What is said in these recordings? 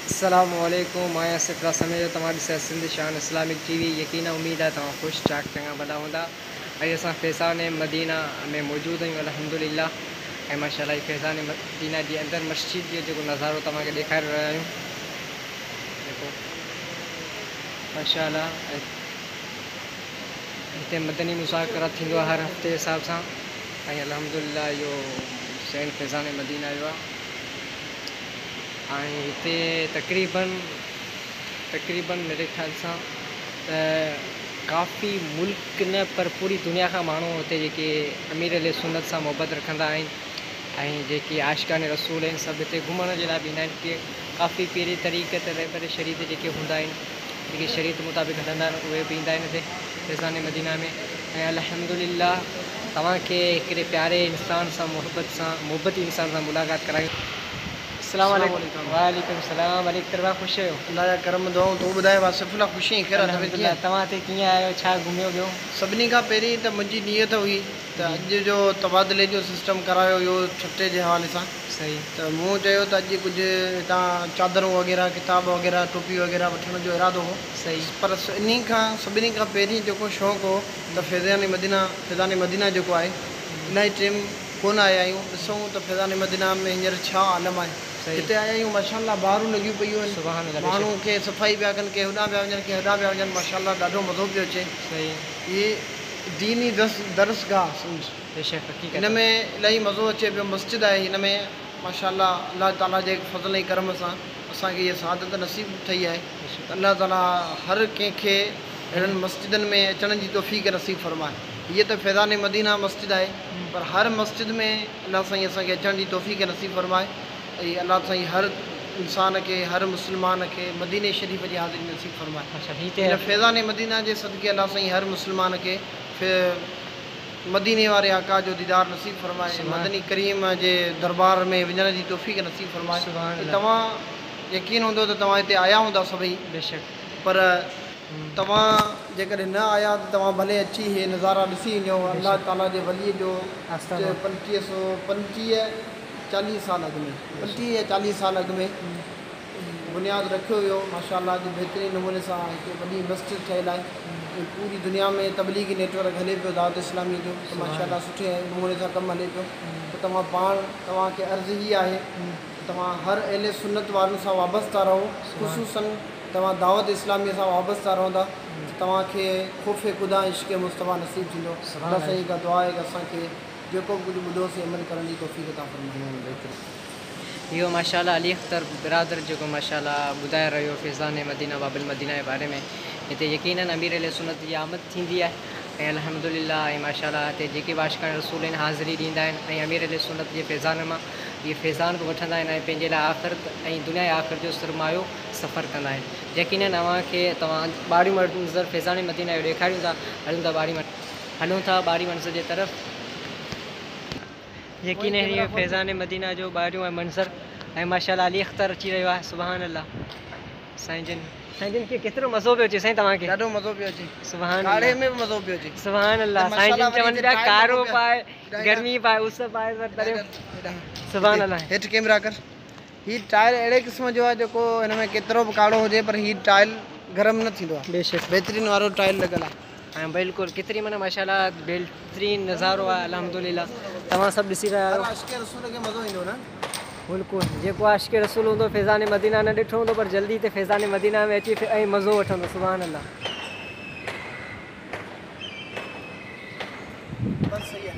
अस्सलामुअलैकुम मैं सिफरा समेत तमारी से सिंध शान इस्लामिक टीवी यकीन उम्मीद है तमाम खुश चाक चंगा भला होंदा। असां फैज़ान मदीना में मौजूद आहियूं अल्हम्दुलिल्लाह। ऐं माशाअल्लाह फैज़ान मदीना जे अंदर मस्जिद जो जेको नज़ारो तव्हांखे ॾेखारे रहिया आहियूं। देखो माशाअल्लाह हिते मदनी मुज़ाकरा थींदो आहे हर हफ़्ते जे हिसाब सां। ऐं अल्हम्दुलिल्लाह इहो सैन फैज़ान मदीना जो आहे। इतने तकरीबन मेरे ख्याल से काफ़ी मुल्क न पर पूरी दुनिया का मानू होते जेके अमीर अल सुन्नत से मोहब्बत रखंदा आहिनि आशिकान रसूल आहिनि सब इतने घुमण के लिए भी ईंदा आहिनि। काफ़ी पहिरीं तरीक़े पर शरीत जेके हूंदा आहिनि जेके शरीत मुताबिक़ हलंदा आहिनि उहे बि ईंदा आहिनि हिते फैज़ान मदीना में। ऐं अल्हम्दुलिल्लाह तव्हांखे हिकिड़े प्यारे इंसान से मोहब्बती इंसान से मुलाक़ात करायूं। वालेकुम सलाम वालेकुम तरवा खुश हो अल्लाह जा करम दुआऊं तू बुधाए वासिफुल्लाह खुशी खैर अल्हम्दुलिल्लाह। तव्हां ते कीअं आयो छा घुमियो ॿियो? सभिनी खां पहिरीं त मुंहिंजी नियत हुई त अॼु जो तबादले जो सिस्टम करायो इहो छुटे जे हवाले सां। सही त मूं चयो त अॼु कुझु हितां चादरूं वग़ैरह किताब वग़ैरह टोपी वग़ैरह वठण जो इरादो हो। सही पर इन खां सभिनी खां पहिरीं जेको शौक़ु हो त फैज़ान मदीना जेको आहे इलाही टाइम कोन आया आहियूं ॾिसूं त फैज़ान मदीना में हींअर छा आलम आहे। हिते आया आहियूं माशाअल्लाह ॿारूं लॻियूं पियूं आहिनि माण्हू खे सफ़ाई पिया कनि के होॾां पिया वञनि के होॾां पिया वञनि माशाअल्लाह ॾाढो मज़ो पियो अचे। सही इहे दीनी दरसगाह सम्झ बेशक हक़ीक़त हिन में इलाही मज़ो अचे पियो। मस्जिद आहे हिन में माशाअल्लाह अल्लाह ताला जे फज़ल ऐं करम सां असांखे इहा सआदत नसीब ठही आहे। अल्लाह ताला हर कंहिंखे अहिड़नि मस्जिदनि में अचण जी तौफ़ीक़ नसीब फरमाए। हीअ त फैज़ान मदीना मस्जिद आहे पर हर मस्जिद में अल्लाह साईं असांखे अचण जी तौफ़ीक़ नसीब फरमाए। ऐं अल्लाह साईं हर इंसान के हर मुस्लमान के मदीने शरीफ़ जी हाज़िरी नसीब फरमाए। हिन फैज़ान मदीना जे सदके अल्लाह साईं हर मुस्लमान के मदीने वारे आका जो दीदार नसीब फरमाए। मदनी करीम जे दरबार में वञण जी तौफ़ीक़ नसीब फरमाए। तव्हां यकीन हूंदो त तव्हां हिते आया हूंदा सभई बेशक पर तव्हां जेकॾहिं न आया त तव्हां भले अची इहे नज़ारा ॾिसी वञो। अल्लाह ताला जे वलीअ जो 2540 साल अॻु में 25 या 40 साल अॻु में बुनियादु रखियो वियो। माशाअल्लाह जी बहितरीन नमूने सां हिते वॾी मस्जिद ठहियलु आहे। पूरी दुनिया में तबलीगी नेटवर्क हले पियो दावत इस्लामी जो त माशाअल्लाह सुठे नमूने सां कमु हले पियो। त तव्हांखे अर्ज़ु ई आहे तव्हां हर अहले सुन्नत वारनि सां वाबस्ता रहो। ख़ुसूसन तव्हां दावत इस्लामी सां वाबस्ता रहंदा तव्हांखे ख़ौफ़ ख़ुदा इश्क़ मुस्तफ़ा नसीब थींदो। अल्लाह साईं खां दुआ आहे कि असांखे जेको कुझु ॿुधोसीं अमल करण जी तौफ़ीक़ अता फरमाए। इहो माशाअल्लाह अली अख्तर बिरादर जेको माशाअल्लाह ॿुधाए रहियो फैज़ान मदीना बाबिल मदीना जे बारे में। हिते यकीनन अमीर अल सुन्नत जी आमद थींदी आहे ऐं अल्हम्दुलिल्लाह ऐं माशाअल्लाह हिते जेके बि आशिकान रसूल आहिनि हाज़िरी ॾींदा आहिनि ऐं अमीर अल सुन्नत जे फैज़ान मां इहे फैज़ान बि वठंदा आहिनि ऐं पंहिंजे लाइ आख़िरत ऐं दुनिया जे आख़िर जो सरमायो सफ़र कंदा आहिनि। यकीनन तव्हां ॿारहीं मंज़र फैज़ान मदीना जो ॾेखारियूं था। हलूं था ॿारहीं मंज़र जे तरफ़। यकीन इहो फैज़ान मदीना जो ॿाहिरियों मंज़र ऐं माशाअल्लाह अली अख्तर अची रहियो आहे। सुभान अल्लाह साईं जन खे केतिरो मज़ो पियो अचे साईं तव्हांखे? ॾाढो मज़ो पियो अचे। सुभान काढ़े में बि मज़ो पियो अचे। सुभान अल्लाह साईं जन चवनि पिया कारो पाए गर्मी पाए उस पाए सुभान अल्लाह। हेठि कैमरा कर। हीअ टाइल अहिड़े क़िस्म जो आहे जेको हिन में केतिरो बि काड़ो हुजे पर हीअ टाइल गरम न थींदो आहे। बेशक बहितरीन वारो टाइल लॻल आहे। ऐं बिल्कुलु केतिरी माना माशाअल्लाह बहितरीन नज़ारो आहे अल्हम्दुलिल्लाह। तव्हां सभु ॾिसी रहिया आहियो। आशिक़ रसूल खे मज़ो ईंदो न बिल्कुलु जेको आशिक़ रसूल हूंदो फैज़ान मदीना न ॾिठो हूंदो पर जल्दी हिते फैज़ान मदीना में अची ऐं मज़ो वठंदो। सुभान अल्लाह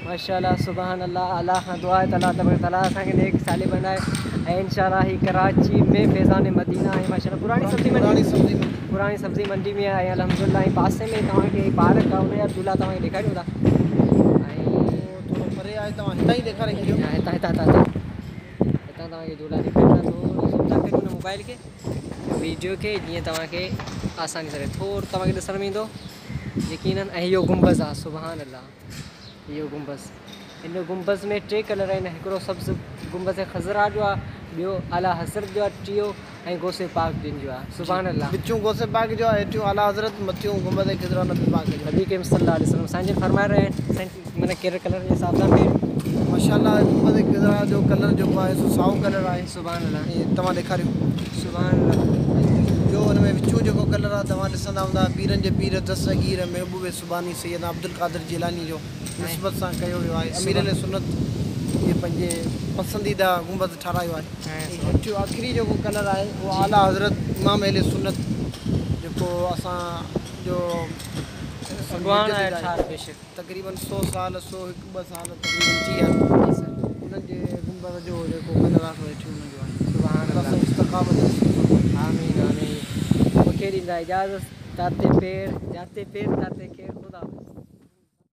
माशाअल्लाह सुभान अल्लाह। अल्लाह खां दुआ आहे अल्लाह तबारक तआला असांखे नेक सालिह बणाए ऐं इंशाअल्लाह ही कराची में फैज़ान मदीना ऐं माशाअल्लाह पुरानी सब्ज़ी मंडी में आहे। अल्हम्दुलिल्लाह ऐं पासे में तव्हांखे पार्क आहे उनजा झूला तव्हांखे ॾेखारियूं था। ऐं थोरो परे आहे तव्हां हितां ई ॾेखारे छॾियो। हितां तव्हांखे झूला ॾेखारियूं था। थोरो ज़ूम था करियूं न मोबाइल खे वीडियो खे जीअं तव्हांखे आसानी सां थोरो तव्हांखे ॾिसण में ईंदो यकीनन। ऐं इहो गुंबज़ आहे सुभान अल्लाह। इहो गुंबज़ हिन गुंबज़ में 3 कलर आहिनि। हिकिड़ो सब्ज़ गुंबज़ ख़ज़रा जो आहे ॿियो आला हज़रत जो आहे टियों ऐं गौसे पाक दिन जो आहे। सुभान अल्लाह विचूं गौसे पाक जो आहे हेठियों आला हज़रत मथियों गुंबद ख़ज़रा नबी पाक जो। नबी करीम सल्लल्लाहु अलैहि वसल्लम साईं जन फरमाए रहिया आहिनि साईं माना कहिड़े कलर जे हिसाब सां माशाल्लाह गुंबद ख़ज़रा जो कलर जेको आहे सो साओ कलर आहे। सुभान अल्लाह, ऐं तव्हां ॾेखारियो सुभान अल्लाह। जो हुन में विचूं जेको कलर आहे तव्हां ॾिसंदा हूंदा पीरनि जे पीर दस्तगीर महबूब सुबानी सैयद अब्दुल क़ादिर जिलानी जो निस्बत सां कयो वियो आहे। अमीर अल सुन्नत इहे पंहिंजे पसंदीदा गुंबद ठारायो आहे। जो आख़िरी जेको कलर आहे उहो आला हज़रत इमाम अहले सुन्नत जेको असां जो तक़रीबन 100 साल 101 साल तक़रीबन थी विया उन्हनि जे गुंबद जो जेको कलर आहे वेठो हुनजो आहे। सुभान अल्लाह, इस्तक़ामत आमीन आमीन। मूंखे ॾींदा इजाज़त, ताते पैर जाते पैर ताते केर।